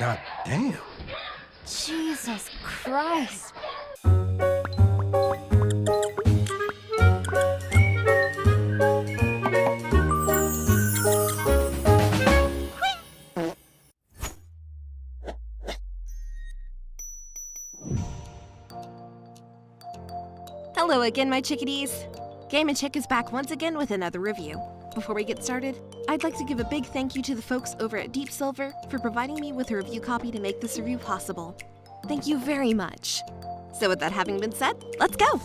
God damn. Jesus Christ. Hello again, my chickadees. GameNChick is back once again with another review. Before we get started, I'd like to give a big thank you to the folks over at Deep Silver for providing me with a review copy to make this review possible. Thank you very much. So with that having been said, let's go!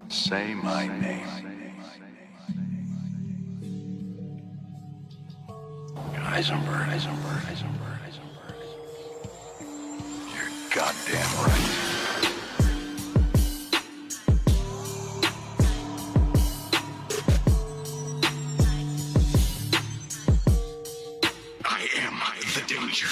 Say my name. Heisenberg. You're goddamn right. I am the danger.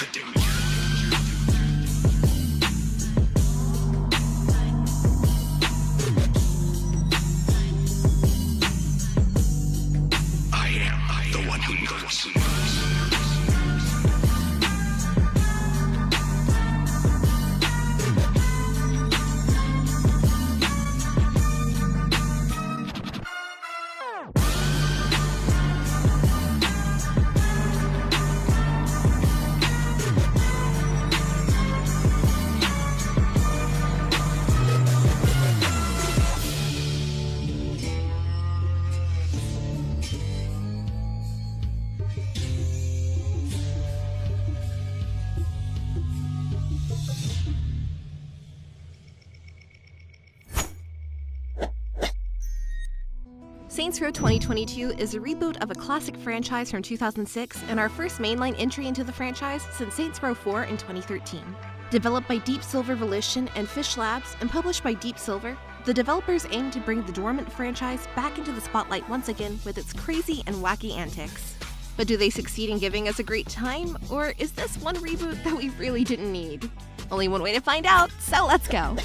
Saints Row 2022 is a reboot of a classic franchise from 2006 and our first mainline entry into the franchise since Saints Row 4 in 2013. Developed by Deep Silver Volition and Fish Labs and published by Deep Silver, the developers aim to bring the dormant franchise back into the spotlight once again with its crazy and wacky antics. But do they succeed in giving us a great time, or is this one reboot that we really didn't need? Only one way to find out, so let's go!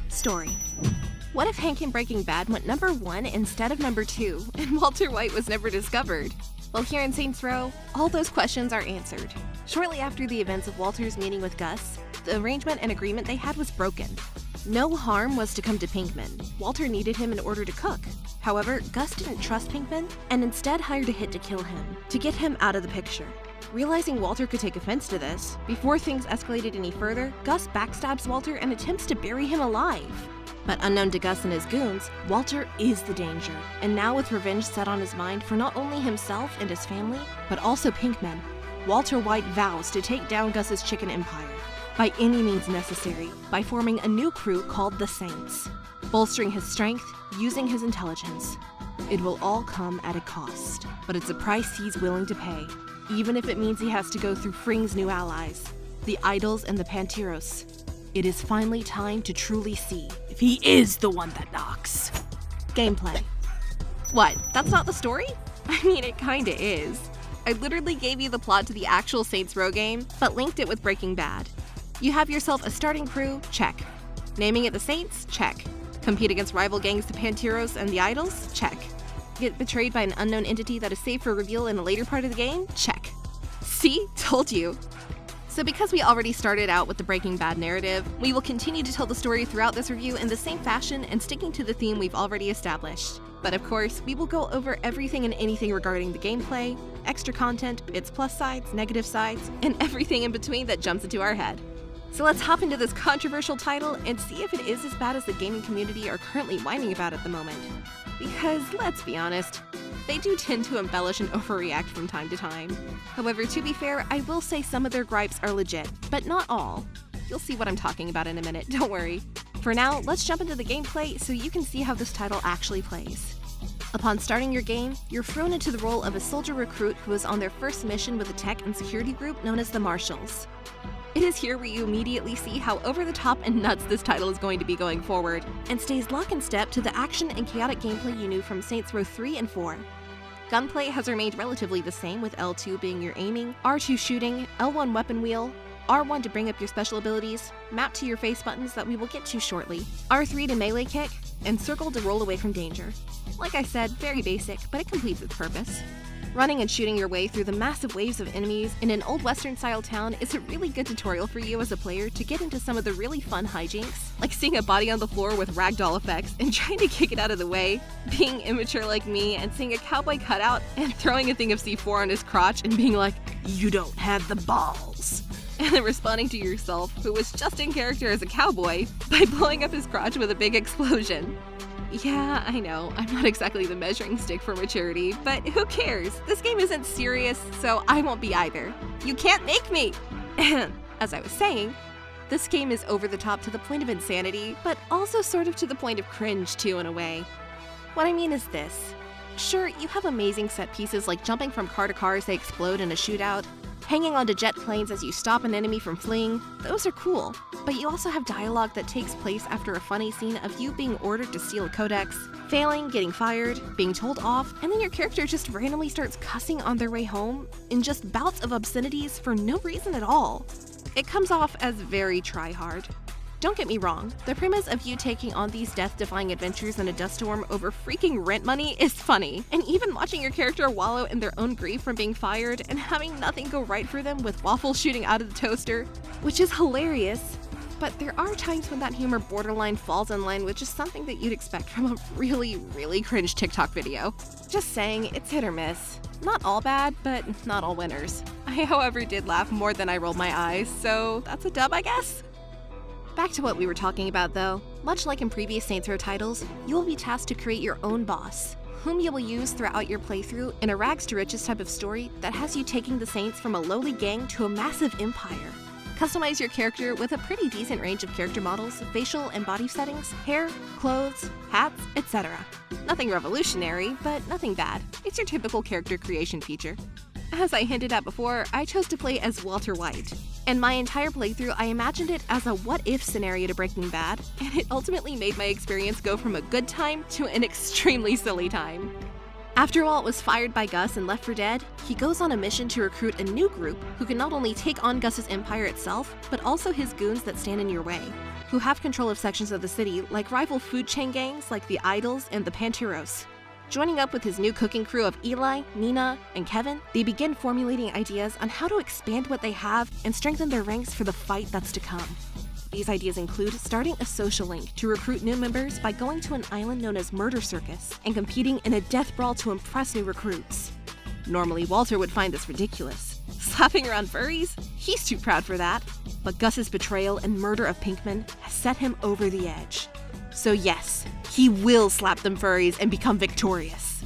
Story. What if Hank in Breaking Bad went number 1 instead of number 2, and Walter White was never discovered? Well, here in Saints Row, all those questions are answered. Shortly after the events of Walter's meeting with Gus, the arrangement and agreement they had was broken. No harm was to come to Pinkman. Walter needed him in order to cook. However, Gus didn't trust Pinkman, and instead hired a hit to kill him, to get him out of the picture. Realizing Walter could take offense to this, before things escalated any further, Gus backstabs Walter and attempts to bury him alive. But unknown to Gus and his goons, Walter is the danger, and now with revenge set on his mind for not only himself and his family, but also Pinkman, Walter White vows to take down Gus's chicken empire, by any means necessary, by forming a new crew called the Saints, bolstering his strength, using his intelligence. It will all come at a cost, but it's a price he's willing to pay, even if it means he has to go through Fring's new allies, the Idols and the Panteros. It is finally time to truly see if he is the one that knocks. Gameplay. What, that's not the story? I mean, it kinda is. I literally gave you the plot to the actual Saints Row game, but linked it with Breaking Bad. You have yourself a starting crew, check. Naming it the Saints, check. Compete against rival gangs the Panteros and the Idols, check. Get betrayed by an unknown entity that is saved for reveal in a later part of the game, check. See? Told you. So because we already started out with the Breaking Bad narrative, we will continue to tell the story throughout this review in the same fashion and sticking to the theme we've already established. But of course, we will go over everything and anything regarding the gameplay, extra content, its plus sides, negative sides, and everything in between that jumps into our head. So let's hop into this controversial title and see if it is as bad as the gaming community are currently whining about at the moment. Because, let's be honest, they do tend to embellish and overreact from time to time. However, to be fair, I will say some of their gripes are legit, but not all. You'll see what I'm talking about in a minute, don't worry. For now, let's jump into the gameplay so you can see how this title actually plays. Upon starting your game, you're thrown into the role of a soldier recruit who is on their first mission with a tech and security group known as the Marshals. It is here where you immediately see how over the top and nuts this title is going to be going forward, and stays lock in step to the action and chaotic gameplay you knew from Saints Row 3 and 4. Gunplay has remained relatively the same, with L2 being your aiming, R2 shooting, L1 weapon wheel, R1 to bring up your special abilities, map to your face buttons that we will get to shortly, R3 to melee kick, and circle to roll away from danger. Like I said, very basic, but it completes its purpose. Running and shooting your way through the massive waves of enemies in an old western-style town is a really good tutorial for you as a player to get into some of the really fun hijinks, like seeing a body on the floor with ragdoll effects and trying to kick it out of the way, being immature like me and seeing a cowboy cutout and throwing a thing of C4 on his crotch and being like, "You don't have the balls," and then responding to yourself, who was just in character as a cowboy, by blowing up his crotch with a big explosion. Yeah, I know, I'm not exactly the measuring stick for maturity, but who cares? This game isn't serious, so I won't be either. You can't make me! As I was saying, this game is over the top to the point of insanity, but also sort of to the point of cringe too, in a way. What I mean is this. Sure, you have amazing set pieces like jumping from car to car as they explode in a shootout, hanging onto jet planes as you stop an enemy from fleeing. Those are cool. But you also have dialogue that takes place after a funny scene of you being ordered to steal a codex, failing, getting fired, being told off, and then your character just randomly starts cussing on their way home in just bouts of obscenities for no reason at all. It comes off as very try-hard. Don't get me wrong, the premise of you taking on these death-defying adventures in a dust storm over freaking rent money is funny, and even watching your character wallow in their own grief from being fired and having nothing go right for them with waffles shooting out of the toaster, which is hilarious. But there are times when that humor borderline falls in line with just something that you'd expect from a really, really cringe TikTok video. Just saying, it's hit or miss. Not all bad, but not all winners. I, however, did laugh more than I rolled my eyes, so that's a dub, I guess? Back to what we were talking about though. Much like in previous Saints Row titles, you will be tasked to create your own boss, whom you will use throughout your playthrough in a rags to riches type of story that has you taking the Saints from a lowly gang to a massive empire. Customize your character with a pretty decent range of character models, facial and body settings, hair, clothes, hats, etc. Nothing revolutionary, but nothing bad. It's your typical character creation feature. As I hinted at before, I chose to play as Walter White. And my entire playthrough, I imagined it as a what-if scenario to Breaking Bad, and it ultimately made my experience go from a good time to an extremely silly time. After Walt was fired by Gus and left for dead, he goes on a mission to recruit a new group who can not only take on Gus's empire itself, but also his goons that stand in your way, who have control of sections of the city like rival food chain gangs like the Idols and the Panteros. Joining up with his new cooking crew of Eli, Nina, and Kevin, they begin formulating ideas on how to expand what they have and strengthen their ranks for the fight that's to come. These ideas include starting a social link to recruit new members by going to an island known as Murder Circus and competing in a death brawl to impress new recruits. Normally, Walter would find this ridiculous. Slapping around furries? He's too proud for that. But Gus's betrayal and murder of Pinkman has set him over the edge. So yes, he will slap them furries and become victorious.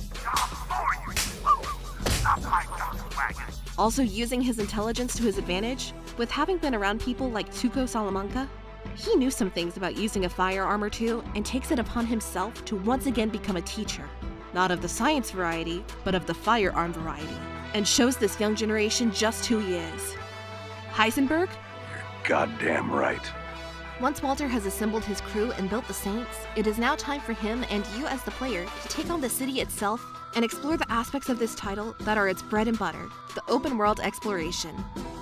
Also using his intelligence to his advantage, with having been around people like Tuco Salamanca, he knew some things about using a firearm or two and takes it upon himself to once again become a teacher. Not of the science variety, but of the firearm variety, and shows this young generation just who he is. Heisenberg? You're goddamn right. Once Walter has assembled his crew and built the Saints, it is now time for him and you as the player to take on the city itself and explore the aspects of this title that are its bread and butter, the open world exploration.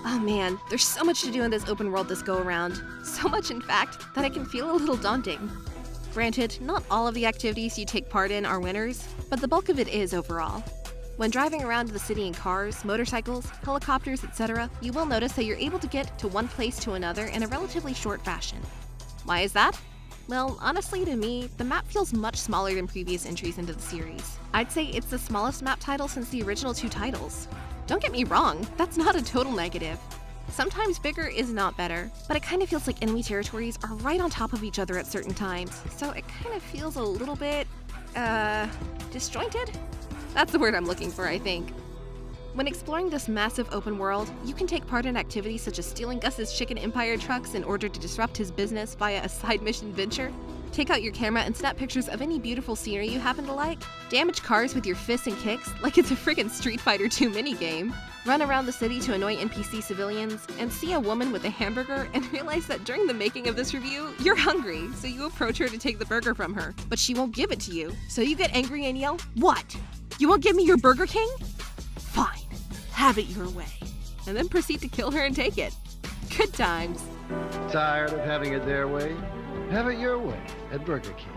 Oh man, there's so much to do in this open world this go around. So much in fact, that it can feel a little daunting. Granted, not all of the activities you take part in are winners, but the bulk of it is overall. When driving around the city in cars, motorcycles, helicopters, etc., you will notice that you're able to get to one place to another in a relatively short fashion. Why is that? Well, honestly to me, the map feels much smaller than previous entries into the series. I'd say it's the smallest map title since the original two titles. Don't get me wrong, that's not a total negative. Sometimes bigger is not better, but it kind of feels like enemy territories are right on top of each other at certain times, so it kind of feels a little bit, disjointed? That's the word I'm looking for, I think. When exploring this massive open world, you can take part in activities such as stealing Gus's Chicken Empire trucks in order to disrupt his business via a side mission venture, take out your camera and snap pictures of any beautiful scenery you happen to like, damage cars with your fists and kicks like it's a friggin' Street Fighter 2 minigame, run around the city to annoy NPC civilians, and see a woman with a hamburger and realize that during the making of this review, you're hungry, so you approach her to take the burger from her, but she won't give it to you, so you get angry and yell, "What?" You won't give me your Burger King? Fine, have it your way. And then proceed to kill her and take it. Good times. Tired of having it their way? Have it your way at Burger King.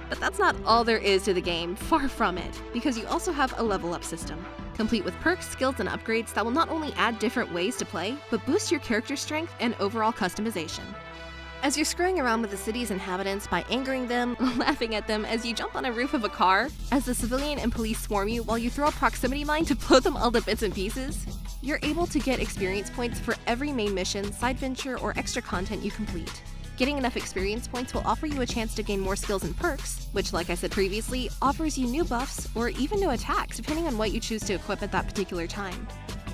But that's not all there is to the game, far from it, because you also have a level up system, complete with perks, skills, and upgrades that will not only add different ways to play, but boost your character strength and overall customization. As you're screwing around with the city's inhabitants by angering them, laughing at them as you jump on a roof of a car, as the civilian and police swarm you while you throw a proximity mine to blow them all to bits and pieces, you're able to get experience points for every main mission, side venture, or extra content you complete. Getting enough experience points will offer you a chance to gain more skills and perks, which, like I said previously, offers you new buffs or even new attacks depending on what you choose to equip at that particular time.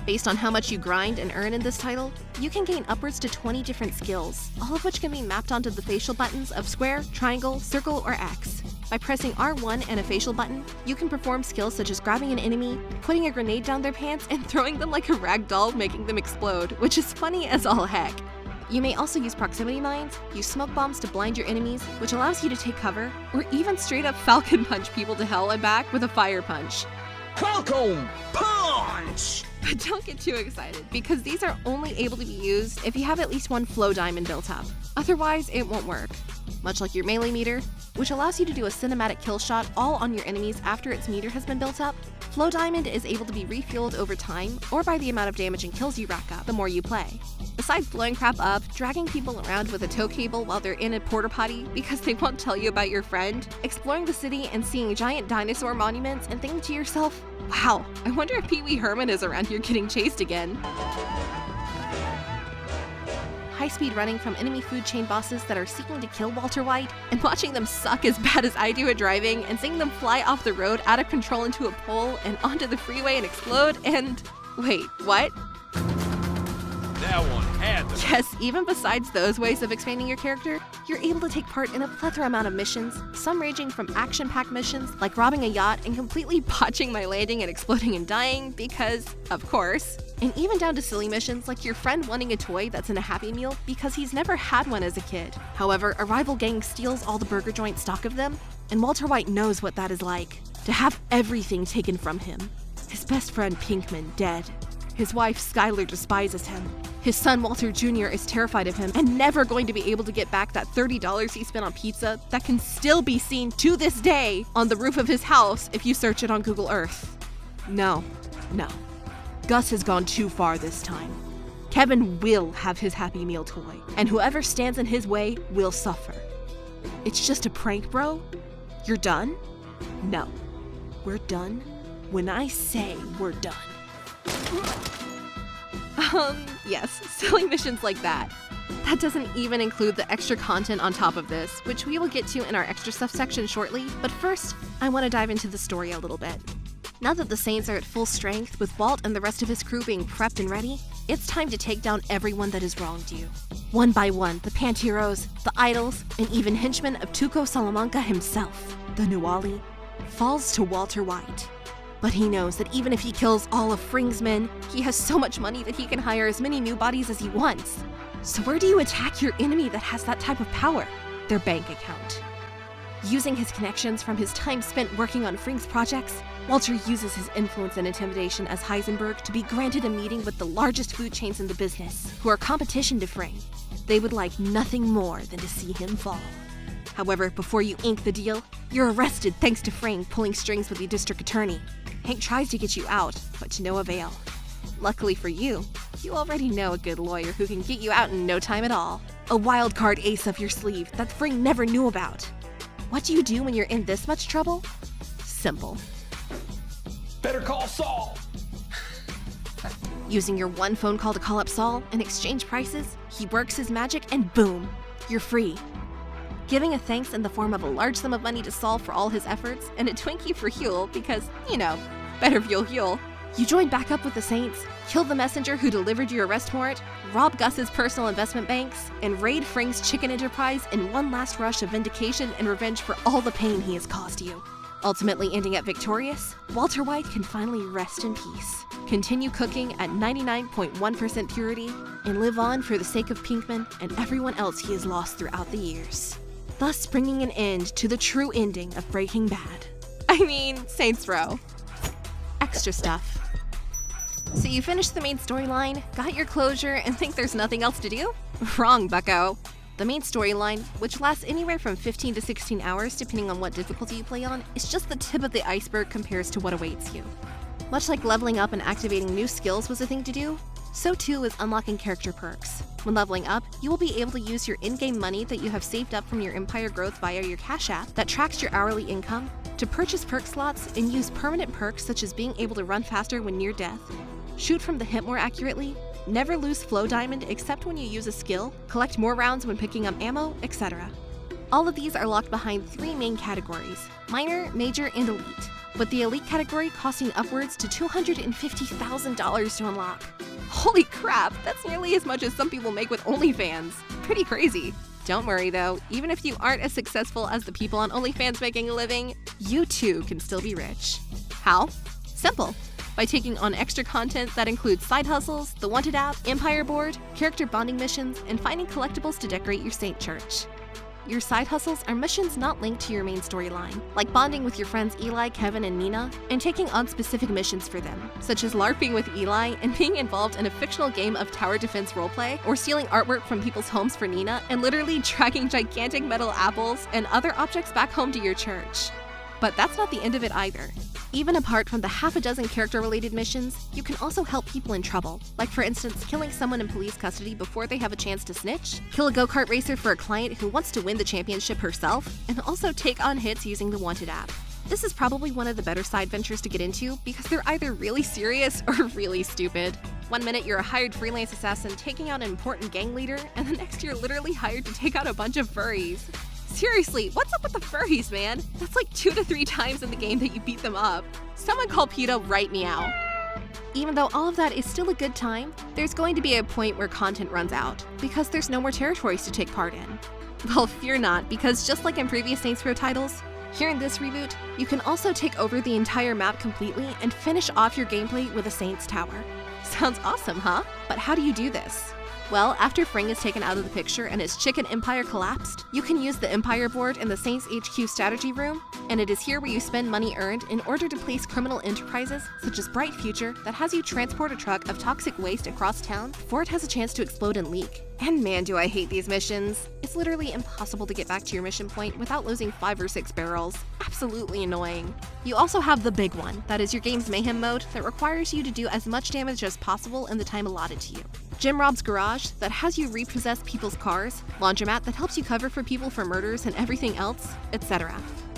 Based on how much you grind and earn in this title, you can gain upwards to 20 different skills, all of which can be mapped onto the facial buttons of square, triangle, circle, or X. By pressing R1 and a facial button, you can perform skills such as grabbing an enemy, putting a grenade down their pants, and throwing them like a rag doll, making them explode, which is funny as all heck. You may also use proximity mines, use smoke bombs to blind your enemies, which allows you to take cover, or even straight up falcon punch people to hell and back with a fire punch. Falcon punch! But don't get too excited, because these are only able to be used if you have at least one flow diamond built up. Otherwise, it won't work. Much like your melee meter, which allows you to do a cinematic kill shot all on your enemies after its meter has been built up, Flow Diamond is able to be refueled over time or by the amount of damage and kills you rack up the more you play. Besides blowing crap up, dragging people around with a tow cable while they're in a porta potty because they won't tell you about your friend, exploring the city and seeing giant dinosaur monuments and thinking to yourself, wow, I wonder if Pee Wee Herman is around here getting chased again. High-speed running from enemy food chain bosses that are seeking to kill Walter White, and watching them suck as bad as I do at driving, and seeing them fly off the road out of control into a pole and onto the freeway and explode, and... wait, what? That one had to. Yes, even besides those ways of expanding your character, you're able to take part in a plethora amount of missions, some ranging from action-packed missions like robbing a yacht and completely botching my landing and exploding and dying because, of course, and even down to silly missions like your friend wanting a toy that's in a Happy Meal because he's never had one as a kid. However, a rival gang steals all the burger joint stock of them, and Walter White knows what that is like, to have everything taken from him. His best friend Pinkman dead. His wife Skylar despises him. His son Walter Jr. is terrified of him and never going to be able to get back that $30 he spent on pizza that can still be seen to this day on the roof of his house if you search it on Google Earth. No. Gus has gone too far this time. Kevin will have his Happy Meal toy, and whoever stands in his way will suffer. It's just a prank, bro? You're done? No. We're done when I say we're done. Yes, silly missions like that. That doesn't even include the extra content on top of this, which we will get to in our extra stuff section shortly, but first, I want to dive into the story a little bit. Now that the Saints are at full strength, with Walt and the rest of his crew being prepped and ready, it's time to take down everyone that has wronged you. One by one, the Panteros, the Idols, and even henchmen of Tuco Salamanca himself, the Nuali, falls to Walter White. But he knows that even if he kills all of Fring's men, he has so much money that he can hire as many new bodies as he wants. So where do you attack your enemy that has that type of power? Their bank account. Using his connections from his time spent working on Fring's projects, Walter uses his influence and intimidation as Heisenberg to be granted a meeting with the largest food chains in the business, who are competition to Fring. They would like nothing more than to see him fall. However, before you ink the deal, you're arrested thanks to Fring pulling strings with the district attorney. Hank tries to get you out, but to no avail. Luckily for you, you already know a good lawyer who can get you out in no time at all. A wild card ace up your sleeve that Fring never knew about. What do you do when you're in this much trouble? Simple. Better call Saul. Using your one phone call to call up Saul and exchange prices, he works his magic and boom, you're free. Giving a thanks in the form of a large sum of money to Saul for all his efforts and a Twinkie for Huel because, you know, better fuel Huel. You join back up with the Saints, kill the messenger who delivered your arrest warrant, rob Gus's personal investment banks, and raid Fring's chicken enterprise in one last rush of vindication and revenge for all the pain he has caused you. Ultimately ending up victorious, Walter White can finally rest in peace, continue cooking at 99.1% purity, and live on for the sake of Pinkman and everyone else he has lost throughout the years. Thus bringing an end to the true ending of Breaking Bad. I mean, Saints Row. Extra stuff. So you finished the main storyline, got your closure, and think there's nothing else to do? Wrong, bucko. The main storyline, which lasts anywhere from 15 to 16 hours depending on what difficulty you play on, is just the tip of the iceberg compared to what awaits you. Much like leveling up and activating new skills was a thing to do, so too is unlocking character perks. When leveling up, you will be able to use your in-game money that you have saved up from your empire growth via your Cash App that tracks your hourly income to purchase perk slots and use permanent perks such as being able to run faster when near death, shoot from the hip more accurately, never lose flow diamond except when you use a skill, collect more rounds when picking up ammo, etc. All of these are locked behind 3 main categories: minor, major, and elite, with the elite category costing upwards to $250,000 to unlock. Holy crap, that's nearly as much as some people make with OnlyFans. Pretty crazy. Don't worry though, even if you aren't as successful as the people on OnlyFans making a living, you too can still be rich. How? Simple. By taking on extra content that includes side hustles, the Wanted app, Empire board, character bonding missions, and finding collectibles to decorate your saint church. Your side hustles are missions not linked to your main storyline, like bonding with your friends Eli, Kevin, and Nina, and taking on specific missions for them, such as LARPing with Eli and being involved in a fictional game of tower defense roleplay, or stealing artwork from people's homes for Nina, and literally dragging gigantic metal apples and other objects back home to your church. But that's not the end of it either. Even apart from the half a dozen character-related missions, you can also help people in trouble, like for instance killing someone in police custody before they have a chance to snitch, kill a go-kart racer for a client who wants to win the championship herself, and also take on hits using the Wanted app. This is probably one of the better side ventures to get into because they're either really serious or really stupid. One minute you're a hired freelance assassin taking out an important gang leader, and the next you're literally hired to take out a bunch of furries. Seriously, what's up with the furries, man? That's like 2 to 3 times in the game that you beat them up. Someone call PETA right meow. Even though all of that is still a good time, there's going to be a point where content runs out, because there's no more territories to take part in. Well, fear not, because just like in previous Saints Row titles, here in this reboot, you can also take over the entire map completely and finish off your gameplay with a Saints Tower. Sounds awesome, huh? But how do you do this? Well, after Fring is taken out of the picture and his chicken empire collapsed, you can use the Empire board in the Saints HQ strategy room, and it is here where you spend money earned in order to place criminal enterprises such as Bright Future that has you transport a truck of toxic waste across town before it has a chance to explode and leak. And man, do I hate these missions. It's literally impossible to get back to your mission point without losing 5 or 6 barrels. Absolutely annoying. You also have the big one, that is your game's mayhem mode that requires you to do as much damage as possible in the time allotted to you. Jim Rob's Garage that has you repossess people's cars, Laundromat that helps you cover for people for murders and everything else, etc.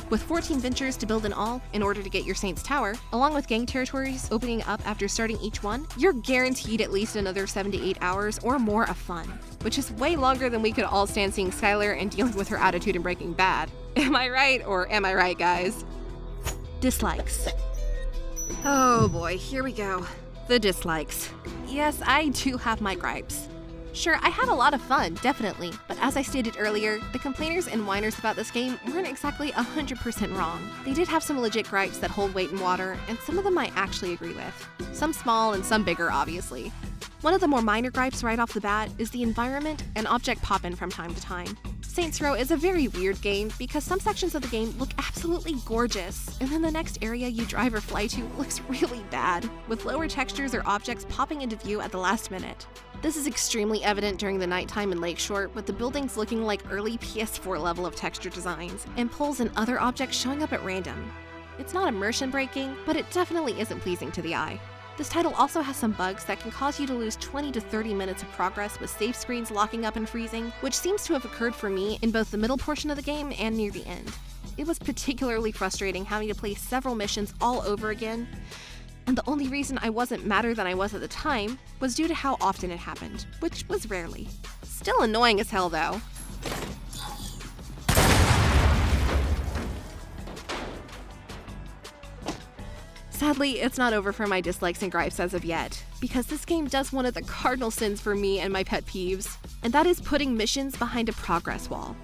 With 14 ventures to build in all in order to get your Saints Tower, along with gang territories opening up after starting each one, you're guaranteed at least another 7 to 8 hours or more of fun, which is way longer than we could all stand seeing Skylar and dealing with her attitude in Breaking Bad. Am I right, or am I right, guys? Dislikes. Oh boy, here we go. The dislikes. Yes, I do have my gripes. Sure, I had a lot of fun, definitely, but as I stated earlier, the complainers and whiners about this game weren't exactly 100% wrong. They did have some legit gripes that hold weight in water, and some of them I actually agree with. Some small and some bigger, obviously. One of the more minor gripes right off the bat is the environment and object pop-in from time to time. Saints Row is a very weird game because some sections of the game look absolutely gorgeous, and then the next area you drive or fly to looks really bad, with lower textures or objects popping into view at the last minute. This is extremely evident during the nighttime in Lakeshore, with the buildings looking like early PS4 level of texture designs, and poles and other objects showing up at random. It's not immersion breaking, but it definitely isn't pleasing to the eye. This title also has some bugs that can cause you to lose 20 to 30 minutes of progress with save screens locking up and freezing, which seems to have occurred for me in both the middle portion of the game and near the end. It was particularly frustrating having to play several missions all over again, and the only reason I wasn't madder than I was at the time was due to how often it happened, which was rarely. Still annoying as hell though. Sadly, it's not over for my dislikes and gripes as of yet, because this game does one of the cardinal sins for me and my pet peeves, and that is putting missions behind a progress wall.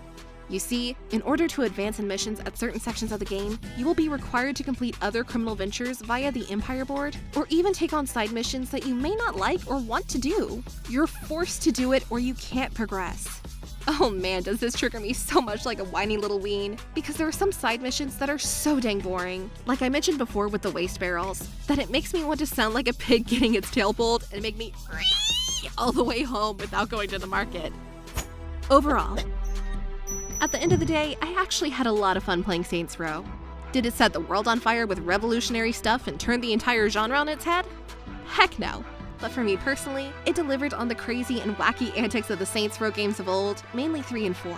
You see, in order to advance in missions at certain sections of the game, you will be required to complete other criminal ventures via the Empire board, or even take on side missions that you may not like or want to do. You're forced to do it or you can't progress. Oh man, does this trigger me so much like a whiny little ween, because there are some side missions that are so dang boring, like I mentioned before with the waste barrels, that it makes me want to sound like a pig getting its tail pulled and make me all the way home without going to the market. Overall, at the end of the day, I actually had a lot of fun playing Saints Row. Did it set the world on fire with revolutionary stuff and turn the entire genre on its head? Heck no. But for me personally, it delivered on the crazy and wacky antics of the Saints Row games of old, mainly 3 and 4.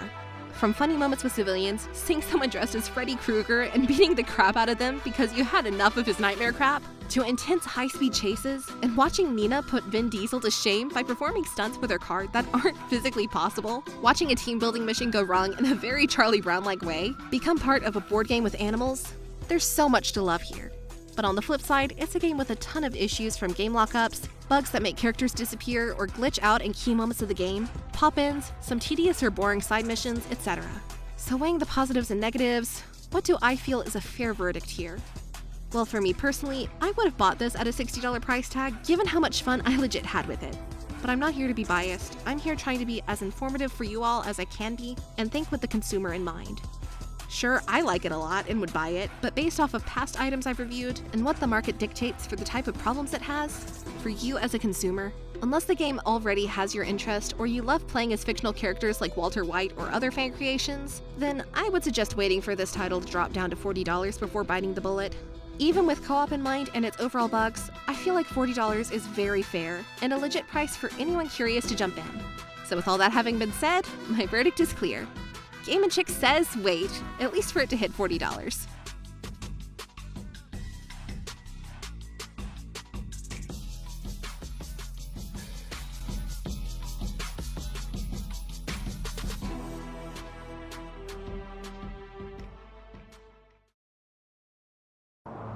From funny moments with civilians, seeing someone dressed as Freddy Krueger and beating the crap out of them because you had enough of his nightmare crap, to intense high-speed chases, and watching Nina put Vin Diesel to shame by performing stunts with her car that aren't physically possible, watching a team-building mission go wrong in a very Charlie Brown-like way, become part of a board game with animals. There's so much to love here. But on the flip side, it's a game with a ton of issues, from game lockups, bugs that make characters disappear or glitch out in key moments of the game, pop-ins, some tedious or boring side missions, etc. So weighing the positives and negatives, what do I feel is a fair verdict here? Well, for me personally, I would have bought this at a $60 price tag, given how much fun I legit had with it. But I'm not here to be biased. I'm here trying to be as informative for you all as I can be, and think with the consumer in mind. Sure, I like it a lot and would buy it, but based off of past items I've reviewed and what the market dictates for the type of problems it has, for you as a consumer, unless the game already has your interest or you love playing as fictional characters like Walter White or other fan creations, then I would suggest waiting for this title to drop down to $40 before biting the bullet. Even with co-op in mind and its overall bugs, I feel like $40 is very fair and a legit price for anyone curious to jump in. So with all that having been said, my verdict is clear. GameNChick says wait, at least for it to hit $40.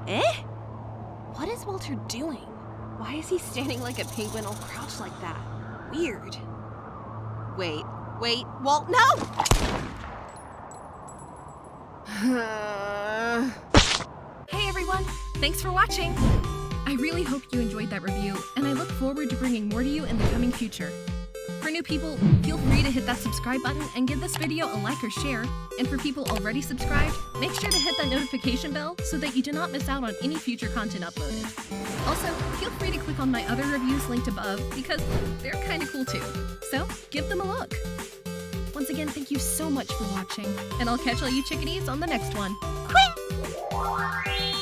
Eh? What is Walter doing? Why is he standing like a penguin all crouched like that? Weird. Wait, Walt, no! Hey everyone, thanks for watching! I really hope you enjoyed that review, and I look forward to bringing more to you in the coming future. For new people, feel free to hit that subscribe button and give this video a like or share, and for people already subscribed, make sure to hit that notification bell so that you do not miss out on any future content uploaded. Also, feel free to click on my other reviews linked above, because they're kinda cool too, so give them a look. Once again, thank you so much for watching, and I'll catch all you chickadees on the next one. Quack!